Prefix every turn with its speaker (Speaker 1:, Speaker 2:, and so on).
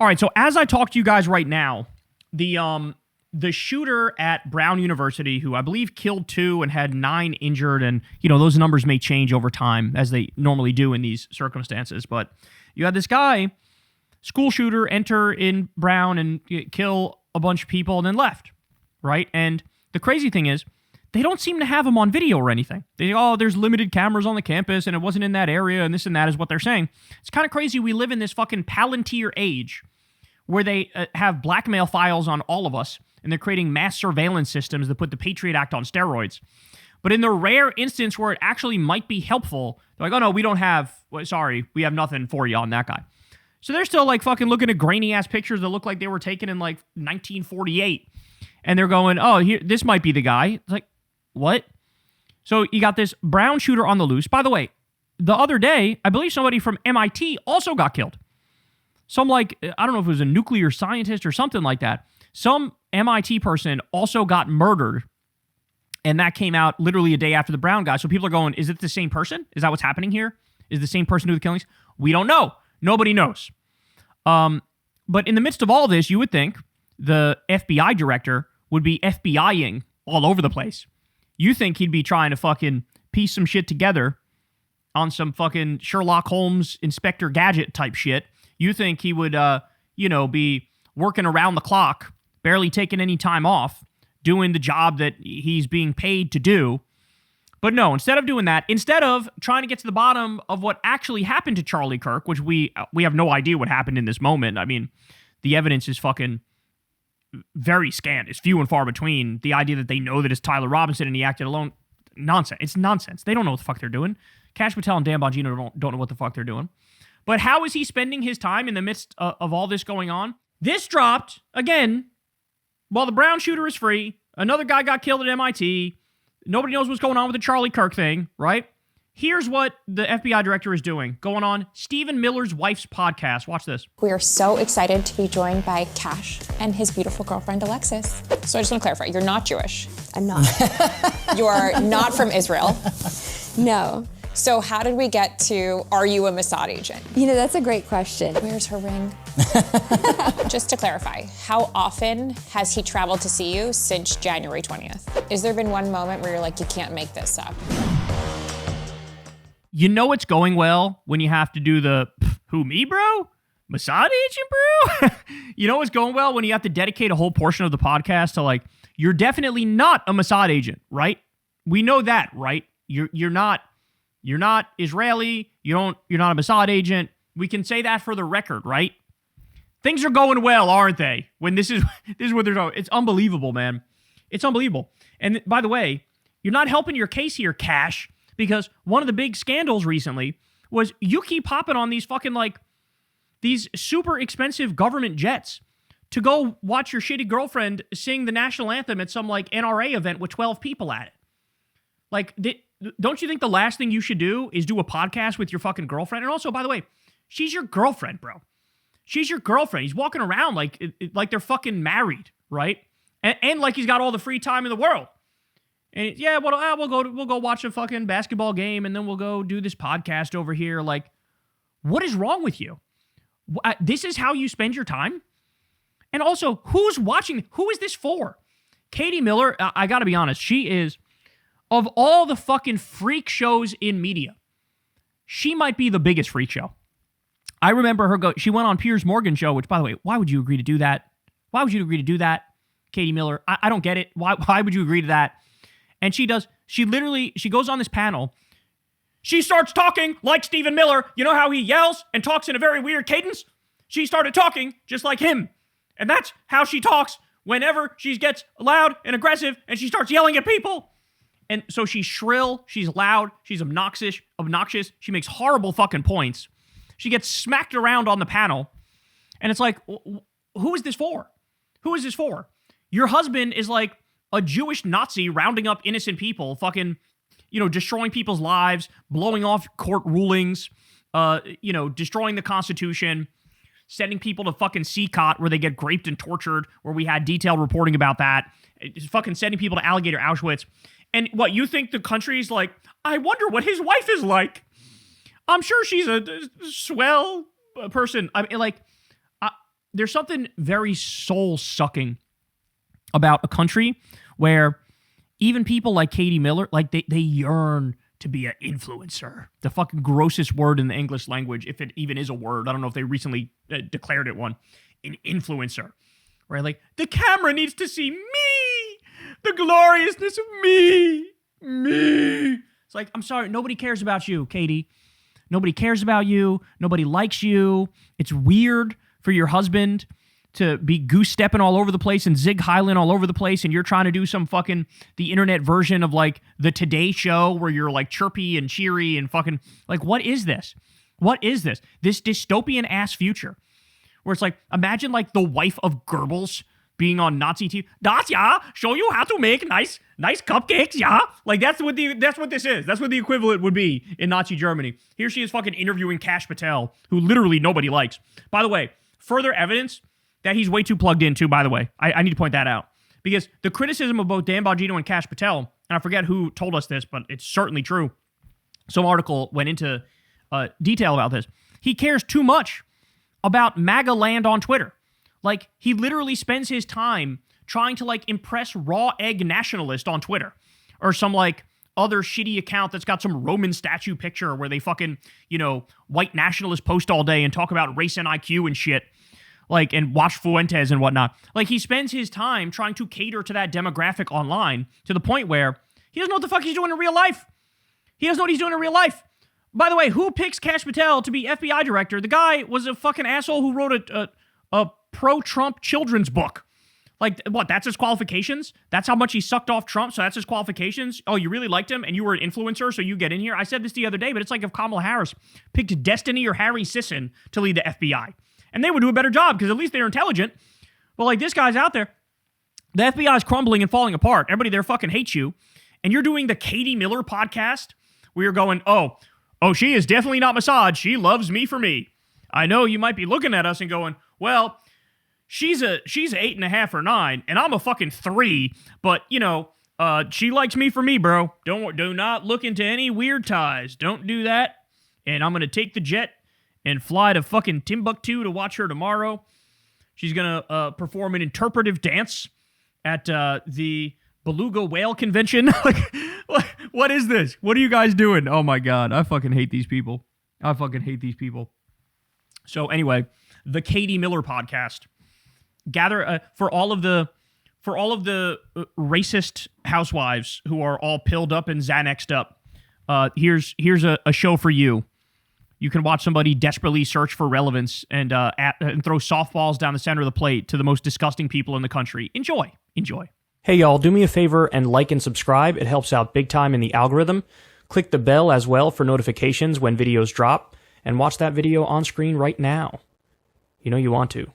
Speaker 1: All right, so as I talk to you guys right now, the shooter at Brown University, who I believe killed 2 and had 9 injured, and those numbers may change over time as they normally do in these circumstances, but you had this guy, school shooter, enter in Brown and kill a bunch of people and then left, right? And the crazy thing is, they don't seem to have him on video or anything. They there's limited cameras on the campus and it wasn't in that area and this and that is what they're saying. It's kind of crazy we live in this fucking Palantir age where they have blackmail files on all of us and they're creating mass surveillance systems that put the Patriot Act on steroids. But in the rare instance where it actually might be helpful, they're like, oh no, we don't have, we have nothing for you on that guy. So they're still like fucking looking at grainy ass pictures that look like they were taken in like 1948. And they're going, oh, here, this might be the guy. It's like, what? So you got this Brown shooter on the loose. By the way, the other day, I believe somebody from MIT also got killed. Some I don't know if it was a nuclear scientist or something like that. Some MIT person also got murdered. And that came out literally a day after the Brown guy. So people are going, is it the same person? Is that what's happening here? Is the same person doing the killings? We don't know. Nobody knows. But in the midst of all this, you would think the FBI director would be FBIing all over the place. You think he'd be trying to fucking piece some shit together on some fucking Sherlock Holmes Inspector Gadget type shit. You think he would, be working around the clock, barely taking any time off, doing the job that he's being paid to do. But no, instead of doing that, instead of trying to get to the bottom of what actually happened to Charlie Kirk, which we have no idea what happened in this moment. I mean, the evidence is fucking very scant. It's few and far between. The idea that they know that it's Tyler Robinson and he acted alone, nonsense. It's nonsense. They don't know what the fuck they're doing. Kash Patel and Dan Bongino don't know what the fuck they're doing. But how is he spending his time in the midst of all this going on? This dropped, again, while the Brown shooter is free. Another guy got killed at MIT. Nobody knows what's going on with the Charlie Kirk thing, right? Here's what the FBI director is doing, going on Stephen Miller's wife's podcast. Watch this.
Speaker 2: We are so excited to be joined by Kash and his beautiful girlfriend, Alexis. So I just want to clarify, you're not Jewish.
Speaker 3: I'm not.
Speaker 2: You are not from Israel.
Speaker 3: No.
Speaker 2: So how did we get to, are you a Mossad agent?
Speaker 3: That's a great question.
Speaker 2: Where's her ring? Just to clarify, how often has he traveled to see you since January 20th? Has there been one moment where you're like, you can't make this up?
Speaker 1: You know it's going well when you have to do the, who, me, bro? Mossad agent, bro? You know it's going well when you have to dedicate a whole portion of the podcast to like, you're definitely not a Mossad agent, right? We know that, right? You're not Israeli, you're not a Mossad agent. We can say that for the record, right? Things are going well, aren't they? When this is what they're talking. It's unbelievable, man. It's unbelievable. And by the way, you're not helping your case here, Kash, because one of the big scandals recently was you keep hopping on these fucking these super expensive government jets to go watch your shitty girlfriend sing the national anthem at some NRA event with 12 people at it. Don't you think the last thing you should do is do a podcast with your fucking girlfriend? And also, by the way, she's your girlfriend, bro. She's your girlfriend. He's walking around like they're fucking married, right? And like he's got all the free time in the world. And yeah, we'll go watch a fucking basketball game, and then we'll go do this podcast over here. Like, what is wrong with you? This is how you spend your time? And also, who's watching? Who is this for? Katie Miller, I gotta be honest, she is, of all the fucking freak shows in media, she might be the biggest freak show. I remember her she went on Piers Morgan's show, which, by the way, why would you agree to do that? Why would you agree to do that, Katie Miller? I don't get it. Why would you agree to that? And she goes on this panel. She starts talking like Stephen Miller. You know how he yells and talks in a very weird cadence? She started talking just like him. And that's how she talks whenever she gets loud and aggressive and she starts yelling at people. And so she's shrill, she's loud, she's obnoxious. She makes horrible fucking points. She gets smacked around on the panel. And it's like, who is this for? Who is this for? Your husband is like a Jewish Nazi rounding up innocent people, fucking, destroying people's lives, blowing off court rulings, destroying the Constitution, sending people to fucking CCOT where they get raped and tortured, where we had detailed reporting about that. It's fucking sending people to alligator Auschwitz. And what, you think the country's like, I wonder what his wife is like. I'm sure she's a swell person. I mean, there's something very soul-sucking about a country where even people like Katie Miller, like they yearn to be an influencer. The fucking grossest word in the English language, if it even is a word. I don't know if they recently declared it one. An influencer. Right? Like, the camera needs to see me! The gloriousness of me! Me! It's like, I'm sorry, nobody cares about you, Katie. Nobody cares about you. Nobody likes you. It's weird for your husband to be goose-stepping all over the place and zig-heiling all over the place, and you're trying to do some fucking, the internet version of, like, the Today Show where you're, like, chirpy and cheery and fucking, like, what is this? What is this? This dystopian-ass future where it's like, imagine, like, the wife of Goebbels being on Nazi TV. Das, yeah, show you how to make nice cupcakes, yeah? Like, that's what this is. That's what the equivalent would be in Nazi Germany. Here she is fucking interviewing Kash Patel, who literally nobody likes. By the way, further evidence that he's way too plugged in, too, by the way. I need to point that out. Because the criticism of both Dan Bongino and Kash Patel, and I forget who told us this, but it's certainly true. Some article went into detail about this. He cares too much about MAGA land on Twitter. Like, he literally spends his time trying to, like, impress raw egg nationalist on Twitter. Or some, like, other shitty account that's got some Roman statue picture where they fucking, white nationalist post all day and talk about race and IQ and shit. Like, and watch Fuentes and whatnot. Like, he spends his time trying to cater to that demographic online to the point where he doesn't know what the fuck he's doing in real life. He doesn't know what he's doing in real life. By the way, who picks Kash Patel to be FBI director? The guy was a fucking asshole who wrote a pro-Trump children's book. Like, what, that's his qualifications? That's how much he sucked off Trump, so that's his qualifications? Oh, you really liked him, and you were an influencer, so you get in here? I said this the other day, but it's like if Kamala Harris picked Destiny or Harry Sisson to lead the FBI. And they would do a better job, because at least they're intelligent. But, like, this guy's out there. The FBI is crumbling and falling apart. Everybody there fucking hates you. And you're doing the Katie Miller podcast, where you're going, oh, she is definitely not Mossad. She loves me for me. I know you might be looking at us and going, well, she's a 8.5 or 9, and I'm a fucking 3. But, she likes me for me, bro. Do not look into any weird ties. Don't do that. And I'm going to take the jet and fly to fucking Timbuktu to watch her tomorrow. She's going to perform an interpretive dance at the Beluga Whale Convention. Like, what is this? What are you guys doing? Oh my God, I fucking hate these people. So anyway, the Katie Miller podcast. Gather for all of the racist housewives who are all pilled up and Xanaxed up. Here's a show for you. You can watch somebody desperately search for relevance and throw softballs down the center of the plate to the most disgusting people in the country. Enjoy.
Speaker 4: Hey y'all, do me a favor and like and subscribe. It helps out big time in the algorithm. Click the bell as well for notifications when videos drop, and watch that video on screen right now. You know you want to.